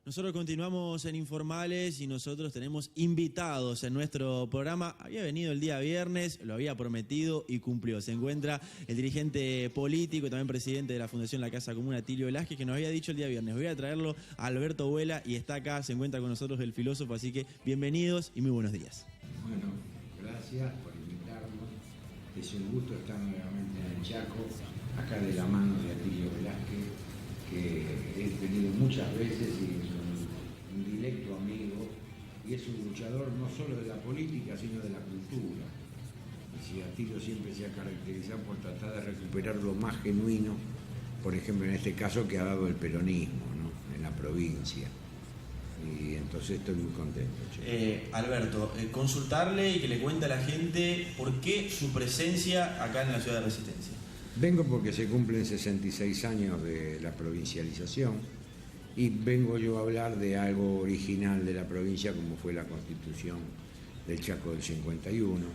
Nosotros continuamos en Informales y nosotros tenemos invitados en nuestro programa. Había venido el día viernes, lo había prometido y cumplió. Se encuentra el dirigente político y también presidente de la Fundación La Casa Común, Atilio Velázquez, que nos había dicho el día viernes: voy a traerlo a Alberto Vuela, y está acá, se encuentra con nosotros el filósofo, así que bienvenidos y muy buenos días. Bueno, gracias por invitarnos. Es un gusto estar nuevamente en el Chaco, acá de la mano de Atilio Velázquez, que he tenido muchas veces y es un directo amigo, y es un luchador no solo de la política, sino de la cultura. Y Atilio siempre se ha caracterizado por tratar de recuperar lo más genuino, por ejemplo en este caso que ha dado el peronismo, ¿no?, en la provincia. Y entonces estoy muy contento. Alberto, consultarle y que le cuente a la gente por qué su presencia acá en la ciudad de Resistencia. Vengo porque se cumplen 66 años de la provincialización y vengo yo a hablar de algo original de la provincia, como fue la Constitución del Chaco del 51,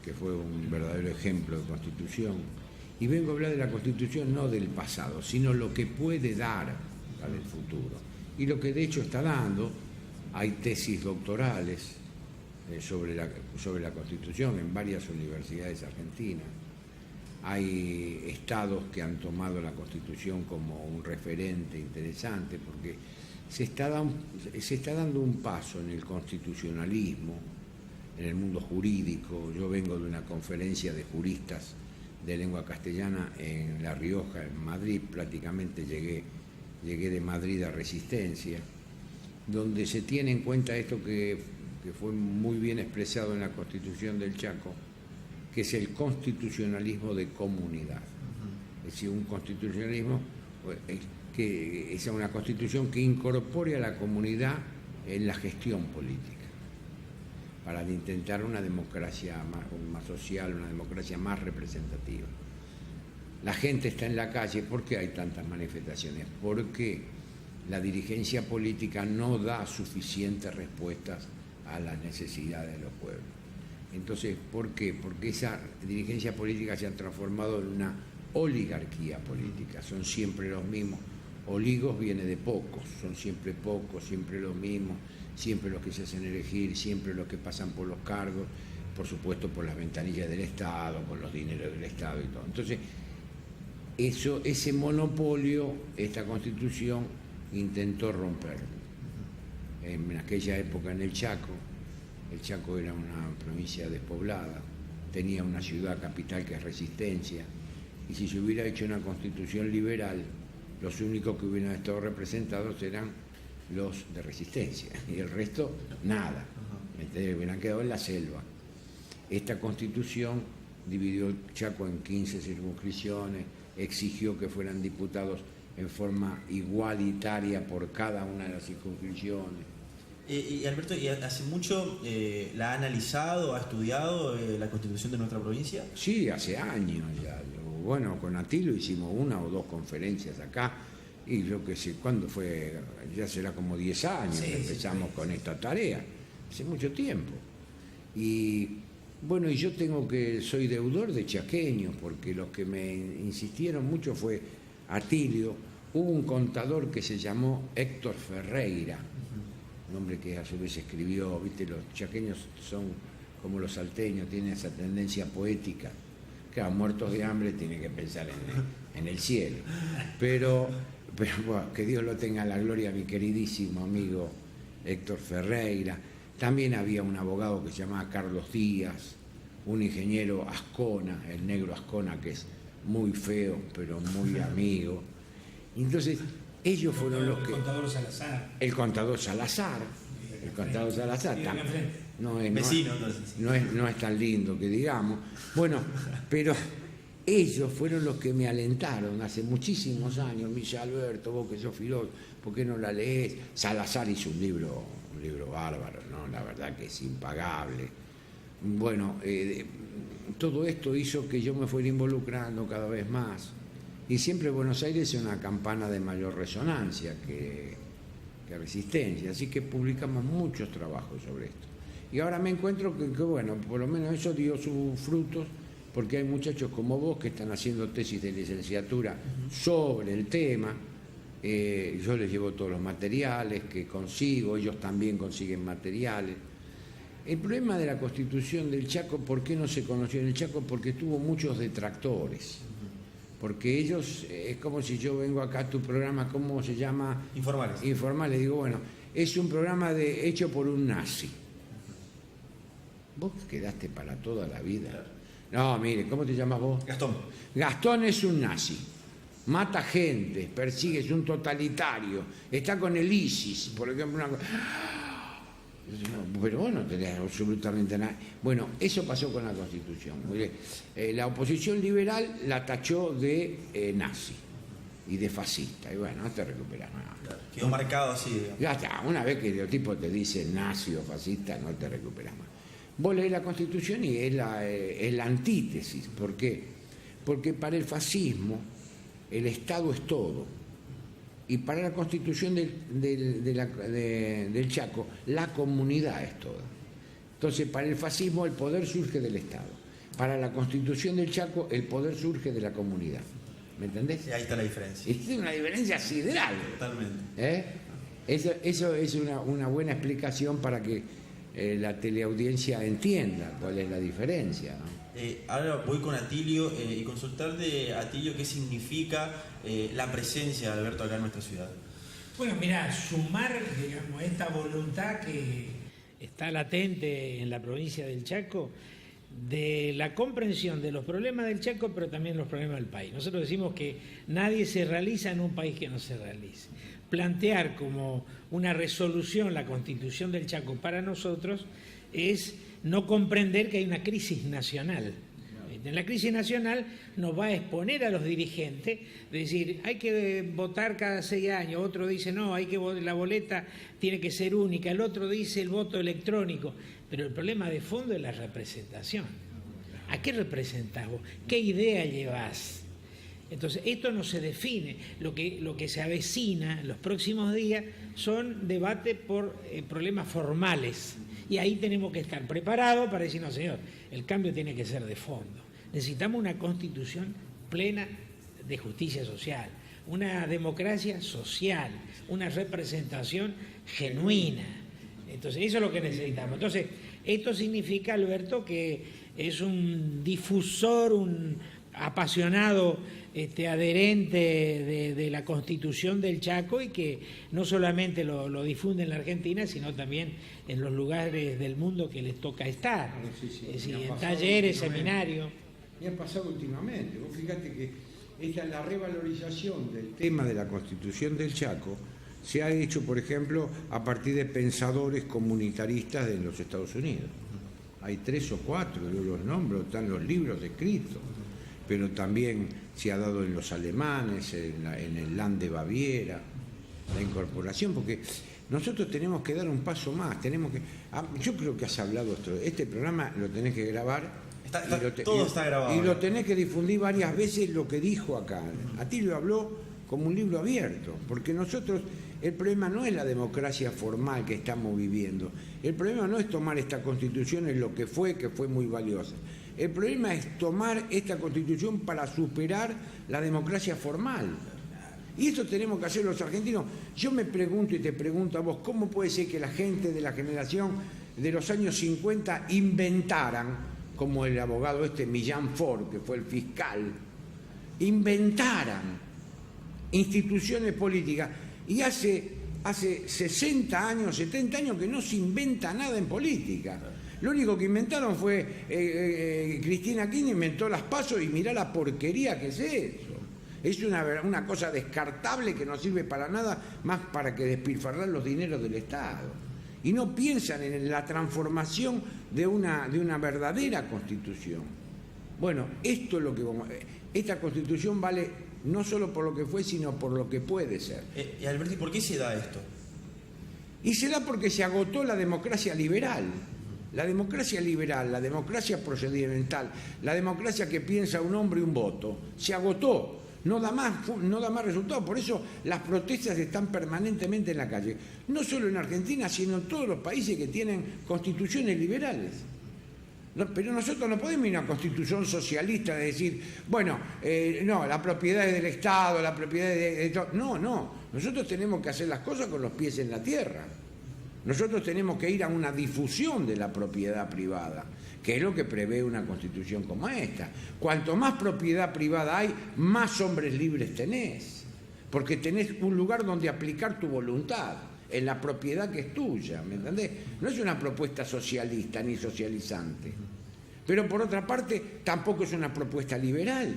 que fue un verdadero ejemplo de constitución. Y vengo a hablar de la Constitución no del pasado, sino lo que puede dar para el futuro. Y lo que de hecho está dando. Hay tesis doctorales sobre la Constitución en varias universidades argentinas. Hay estados que han tomado la Constitución como un referente interesante, porque se está dando un paso en el constitucionalismo, en el mundo jurídico. Yo vengo de una conferencia de juristas de lengua castellana en La Rioja, en Madrid. Prácticamente llegué de Madrid a Resistencia, donde se tiene en cuenta esto que fue muy bien expresado en la Constitución del Chaco, que es el constitucionalismo de comunidad. Es decir, un constitucionalismo que es una constitución que incorpore a la comunidad en la gestión política, para intentar una democracia más social, una democracia más representativa. La gente está en la calle. ¿Por qué hay tantas manifestaciones? Porque la dirigencia política no da suficientes respuestas a las necesidades de los pueblos. Entonces, ¿por qué? Porque esa dirigencia política se ha transformado en una oligarquía política. Son siempre los mismos. Oligos viene de pocos, son siempre pocos, siempre los mismos, siempre los que se hacen elegir, siempre los que pasan por los cargos, por supuesto por las ventanillas del Estado, por los dineros del Estado y todo. Entonces, ese monopolio, esta Constitución intentó romperlo. En aquella época en el Chaco era una provincia despoblada, tenía una ciudad capital que es Resistencia, y si se hubiera hecho una Constitución liberal, los únicos que hubieran estado representados eran los de Resistencia, y el resto nada. Entonces, hubieran quedado en la selva. Esta Constitución dividió el Chaco en 15 circunscripciones, exigió que fueran diputados en forma igualitaria por cada una de las circunscripciones. Y Alberto, ¿y hace mucho la ha analizado, ha estudiado la Constitución de nuestra provincia? Sí, hace años ya. Bueno, con Atilio hicimos una o dos conferencias acá, y yo qué sé, ¿cuándo fue? Ya será como 10 años que empezamos con esta tarea, hace mucho tiempo. Y bueno, y yo soy deudor de chaqueños, porque los que me insistieron mucho fue Atilio. Hubo un contador que se llamó Héctor Ferreira, un hombre que a su vez escribió, viste, los chaqueños son como los salteños, tienen esa tendencia poética. Claro, muertos de hambre tienen que pensar en el cielo. Pero bueno, que Dios lo tenga en la gloria, mi queridísimo amigo Héctor Ferreira. También había un abogado que se llamaba Carlos Díaz, un ingeniero Ascona, el negro Ascona, que es muy feo, pero muy amigo. Entonces, ellos fueron los que... El contador Salazar. El contador Salazar. El contador Salazar. No es tan lindo que digamos. Bueno, pero ellos fueron los que me alentaron hace muchísimos años. Me dice: Alberto, vos que sos filósofo, ¿por qué no la lees? Salazar hizo un libro bárbaro, ¿no? La verdad que es impagable. Bueno, todo esto hizo que yo me fuera involucrando cada vez más. Y siempre Buenos Aires es una campana de mayor resonancia que Resistencia, así que publicamos muchos trabajos sobre esto. Y ahora me encuentro que bueno, por lo menos eso dio sus frutos, porque hay muchachos como vos que están haciendo tesis de licenciatura sobre el tema, yo les llevo todos los materiales que consigo, ellos también consiguen materiales. El problema de la Constitución del Chaco, ¿por qué no se conoció en el Chaco? Porque tuvo muchos detractores. Porque ellos, es como si yo vengo acá a tu programa, ¿cómo se llama? Informales. Informales. Digo, bueno, es un programa hecho por un nazi. Vos quedaste para toda la vida. Claro. No, mire, ¿cómo te llamas vos? Gastón. Gastón es un nazi. Mata gente, persigue, es un totalitario. Está con el ISIS, por ejemplo. Pero vos no tenés absolutamente nada. Bueno, eso pasó con la Constitución. La oposición liberal la tachó de nazi y de fascista. Y bueno, no te recuperas nada. Claro. Quedó marcado así, digamos. Ya está, una vez que el tipo te dice nazi o fascista, no te recuperas más. Vos lees la Constitución y es la antítesis. ¿Por qué? Porque para el fascismo el Estado es todo. Y para la Constitución del Chaco, la comunidad es toda. Entonces, para el fascismo el poder surge del Estado. Para la Constitución del Chaco, el poder surge de la comunidad. ¿Me entendés? Y ahí está la diferencia. Es una diferencia sideral. Totalmente. Eso es una buena explicación para que la teleaudiencia entienda cuál es la diferencia, ¿no? Ahora voy con Atilio y consultarle, Atilio, qué significa la presencia de Alberto acá en nuestra ciudad. Bueno, mirá, sumar, digamos, esta voluntad que está latente en la provincia del Chaco de la comprensión de los problemas del Chaco, pero también los problemas del país. Nosotros decimos que nadie se realiza en un país que no se realice. Plantear como una resolución la Constitución del Chaco para nosotros es no comprender que hay una crisis nacional. En la crisis nacional nos va a exponer a los dirigentes, de decir, hay que votar cada 6 años, otro dice, no, la boleta tiene que ser única, el otro dice el voto electrónico, pero el problema de fondo es la representación. ¿A qué representás vos? ¿Qué idea llevás? Entonces, esto no se define. Lo que se avecina en los próximos días son debates por problemas formales. Y ahí tenemos que estar preparados para decir, no, señor, el cambio tiene que ser de fondo. Necesitamos una constitución plena de justicia social, una democracia social, una representación genuina. Entonces, eso es lo que necesitamos. Entonces, esto significa, Alberto, que es un difusor, un apasionado adherente de la Constitución del Chaco y que no solamente lo difunde en la Argentina, sino también en los lugares del mundo que les toca estar. Sí. Es decir, en talleres, seminarios. Y ha pasado últimamente. Vos fíjate que la revalorización del tema de la Constitución del Chaco se ha hecho, por ejemplo, a partir de pensadores comunitaristas de los Estados Unidos. Hay 3 o 4, yo los nombro, están los libros escritos, pero también se ha dado en los alemanes, en el Land de Baviera, la incorporación, porque nosotros tenemos que dar un paso más, yo creo que has hablado, este programa lo tenés que grabar, todo está grabado. Y lo tenés que difundir varias veces lo que dijo acá. Atilio habló como un libro abierto, porque nosotros, el problema no es la democracia formal que estamos viviendo, el problema no es tomar esta Constitución en lo que fue muy valiosa. El problema es tomar esta Constitución para superar la democracia formal. Y eso tenemos que hacer los argentinos. Yo me pregunto y te pregunto a vos, ¿cómo puede ser que la gente de la generación de los años 50 inventaran, como el abogado Millán Ford, que fue el fiscal, inventaran instituciones políticas? Y hace 60 años, 70 años que no se inventa nada en política. Lo único que inventaron fue Cristina Kirchner inventó las PASO y mirá la porquería que es eso. Es una cosa descartable que no sirve para nada más para que despilfarrar los dineros del Estado. Y no piensan en la transformación de una verdadera Constitución. Bueno, esto es lo que esta Constitución vale no solo por lo que fue, sino por lo que puede ser. Y Alberti, ¿por qué se da esto? Y se da porque se agotó la democracia liberal. La democracia liberal, la democracia procedimental, la democracia que piensa un hombre y un voto, se agotó, no da más resultados. Por eso las protestas están permanentemente en la calle, no solo en Argentina, sino en todos los países que tienen constituciones liberales. Pero nosotros no podemos ir a una constitución socialista de decir, bueno, no, la propiedad es del Estado, la propiedad es de... No. Nosotros tenemos que hacer las cosas con los pies en la tierra. Nosotros tenemos que ir a una difusión de la propiedad privada, que es lo que prevé una constitución como esta. Cuanto más propiedad privada hay, más hombres libres tenés, porque tenés un lugar donde aplicar tu voluntad, en la propiedad que es tuya, ¿me entendés? No es una propuesta socialista ni socializante, pero por otra parte tampoco es una propuesta liberal,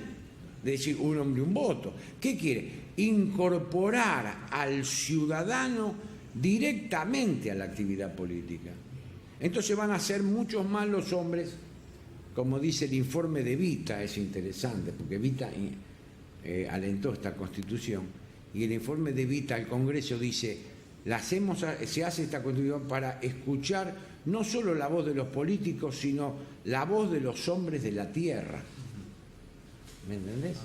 de decir un hombre, un voto. ¿Qué quiere? Incorporar al ciudadano directamente a la actividad política. Entonces van a ser muchos más los hombres, como dice el informe de Vita, es interesante, porque Vita alentó esta constitución, y el informe de Vita al Congreso dice, se hace esta constitución para escuchar no solo la voz de los políticos, sino la voz de los hombres de la tierra. ¿Me entendés?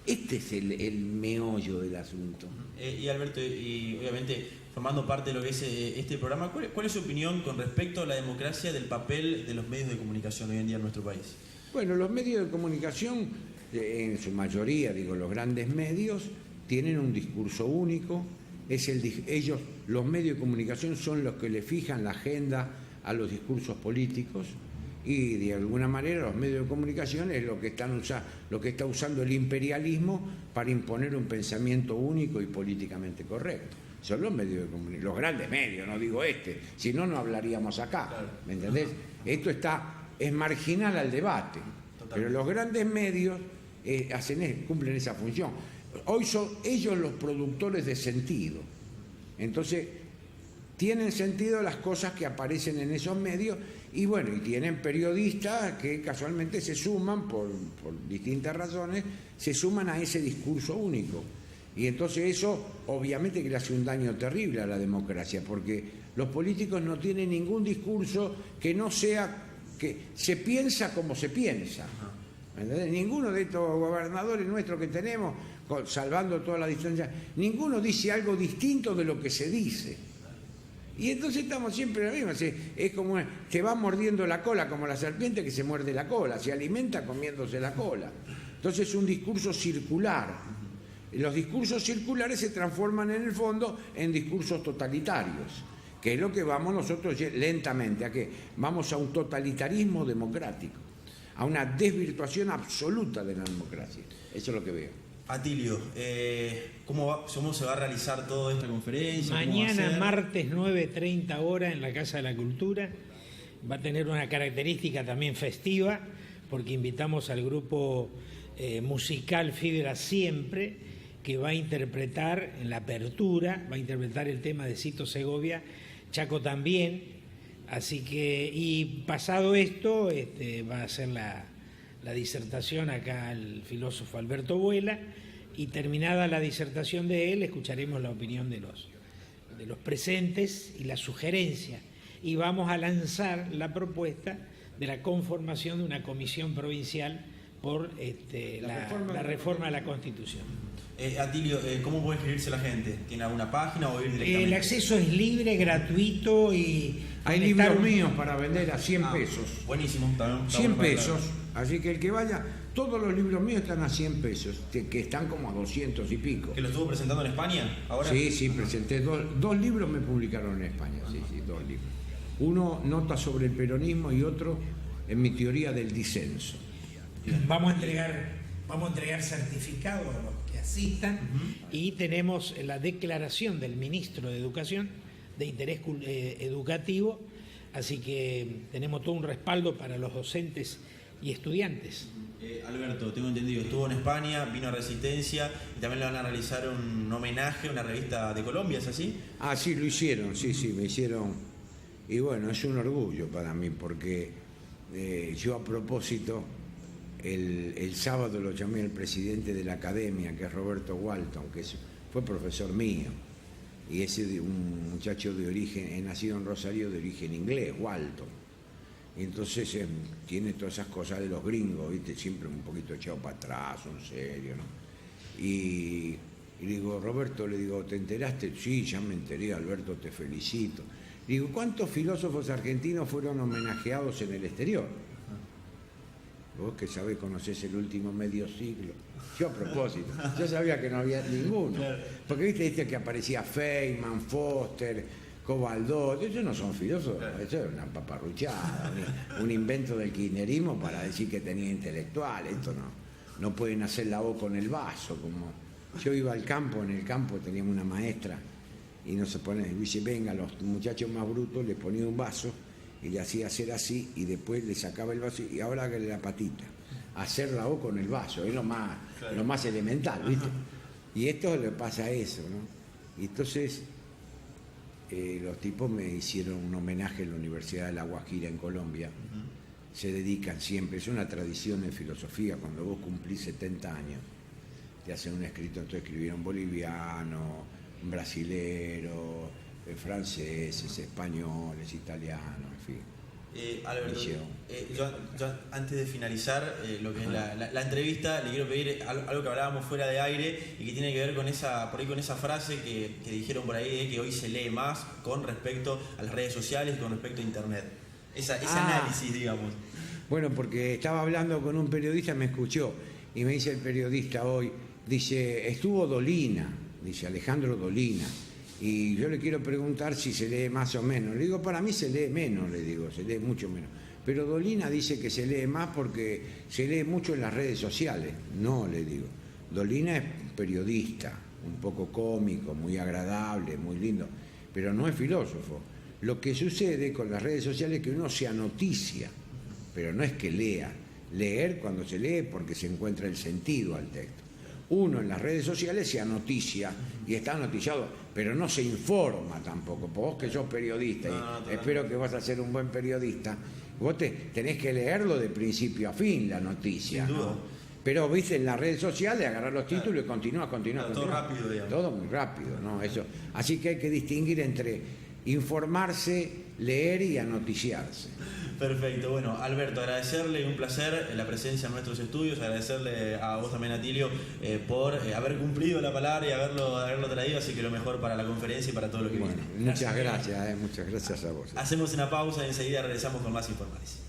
Este es el meollo del asunto. Y Alberto, y obviamente formando parte de lo que es este programa, ¿cuál es su opinión con respecto a la democracia del papel de los medios de comunicación hoy en día en nuestro país? Bueno, los medios de comunicación, en su mayoría, digo, los grandes medios, tienen un discurso único. Ellos, los medios de comunicación, son los que le fijan la agenda a los discursos políticos. Y de alguna manera los medios de comunicación es lo que está usando el imperialismo para imponer un pensamiento único y políticamente correcto. Son los medios de comunicación, los grandes medios, no digo si no, no hablaríamos acá, claro. ¿Me entendés? Esto es marginal al debate. Totalmente. Pero los grandes medios cumplen esa función. Hoy son ellos los productores de sentido. Entonces, tienen sentido las cosas que aparecen en esos medios. Y bueno, y tienen periodistas que casualmente se suman, por distintas razones, se suman a ese discurso único. Y entonces eso obviamente que le hace un daño terrible a la democracia, porque los políticos no tienen ningún discurso que no sea, que se piensa como se piensa. ¿Entendés? Ninguno de estos gobernadores nuestros que tenemos, salvando toda la distancia, ninguno dice algo distinto de lo que se dice. Y entonces estamos siempre en la misma, es como se va mordiendo la cola, como la serpiente que se muerde la cola, se alimenta comiéndose la cola. Entonces es un discurso circular. Los discursos circulares se transforman en el fondo en discursos totalitarios, que es lo que vamos nosotros lentamente, ¿a qué? Vamos a un totalitarismo democrático, a una desvirtuación absoluta de la democracia. Eso es lo que veo. Atilio, ¿cómo se va a realizar toda esta conferencia? Mañana, martes 9:30 horas, en la Casa de la Cultura. Va a tener una característica también festiva, porque invitamos al grupo musical Fibra Siempre, que va a interpretar en la apertura, va a interpretar el tema de Cito Segovia, Chaco también. Así que, y pasado esto, va a hacer la disertación acá el filósofo Alberto Vuela, y terminada la disertación de él, escucharemos la opinión de los presentes y la sugerencia, y vamos a lanzar la propuesta de la conformación de una comisión provincial por la reforma de la Constitución. Atilio, ¿cómo puede inscribirse la gente? ¿Tiene alguna página o ir directamente? El acceso es libre, gratuito y... Hay libros míos para vender a 100 pesos. Buenísimo. Está 100 pesos. Así que el que vaya, todos los libros míos están a 100 pesos, que están como a 200 y pico. ¿Que lo estuvo presentando en España ahora? Sí, presenté dos libros, me publicaron en España, sí, 2 libros. Uno, Notas sobre el peronismo, y otro, En mi teoría del disenso. Vamos a entregar certificados a los que asistan, y tenemos la declaración del ministro de Educación de interés educativo, así que tenemos todo un respaldo para los docentes y estudiantes. Alberto, tengo entendido, estuvo en España, vino a Resistencia, y también le van a realizar un homenaje a una revista de Colombia, ¿es así? Ah, sí, lo hicieron, sí, me hicieron. Y bueno, es un orgullo para mí, porque yo a propósito, el sábado lo llamé al presidente de la academia, que es Roberto Walton, que fue profesor mío, y es un muchacho de origen, nacido en Rosario, de origen inglés, Walton. Y entonces tiene todas esas cosas de los gringos, ¿viste? Siempre un poquito echado para atrás, un serio, ¿no? Y le digo, Roberto, ¿te enteraste? Sí, ya me enteré, Alberto, te felicito. Le digo, ¿cuántos filósofos argentinos fueron homenajeados en el exterior? Vos que sabés, conocés el último medio siglo. Yo a propósito, yo sabía que no había ninguno. Porque viste que aparecía Feynman, Foster, Cobaldó, ellos no son filósofos, eso es una paparruchada, un invento del kirchnerismo para decir que tenía intelectual. Esto no pueden hacer la O con el vaso. Como yo iba al campo, en el campo teníamos una maestra y no se pone, dice, venga, los muchachos más brutos le ponía un vaso y le hacía hacer así y después le sacaba el vaso y ahora hágale la patita. Hacer la O con el vaso, es lo más elemental, ¿viste? Y esto le pasa eso, ¿no? Y entonces los tipos me hicieron un homenaje en la Universidad de La Guajira en Colombia. Se dedican siempre, es una tradición en filosofía, cuando vos cumplís 70 años, te hacen un escrito, entonces escribieron boliviano, brasilero, franceses, españoles, italianos, en fin. Alberto, yo antes de finalizar lo que es la entrevista, le quiero pedir algo que hablábamos fuera de aire y que tiene que ver con esa frase que dijeron por ahí de que hoy se lee más con respecto a las redes sociales y con respecto a internet. Ese análisis, digamos. Bueno, porque estaba hablando con un periodista, me escuchó, y me dice el periodista hoy, dice, estuvo Dolina, dice Alejandro Dolina, y yo le quiero preguntar si se lee más o menos. Le digo, para mí se lee menos, le digo, se lee mucho menos. Pero Dolina dice que se lee más porque se lee mucho en las redes sociales. No, le digo. Dolina es periodista, un poco cómico, muy agradable, muy lindo, pero no es filósofo. Lo que sucede con las redes sociales es que uno se anoticia, pero no es que lea. Leer cuando se lee porque se encuentra el sentido al texto. Uno en las redes sociales se anoticia y está noticiado, pero no se informa tampoco. Vos que sos periodista y espero que vas a ser un buen periodista, vos tenés que leerlo de principio a fin la noticia, ¿no? Pero viste en las redes sociales agarrar los títulos y continúa. Todo rápido, digamos. Todo muy rápido, ¿no? Eso. Así que hay que distinguir entre informarse, leer y anoticiarse. Perfecto, bueno, Alberto, agradecerle, un placer la presencia en nuestros estudios, agradecerle a vos también, Atilio, por haber cumplido la palabra y haberlo traído, así que lo mejor para la conferencia y para todo lo que viene. Muchas gracias a vos. Hacemos una pausa y enseguida regresamos con más informales.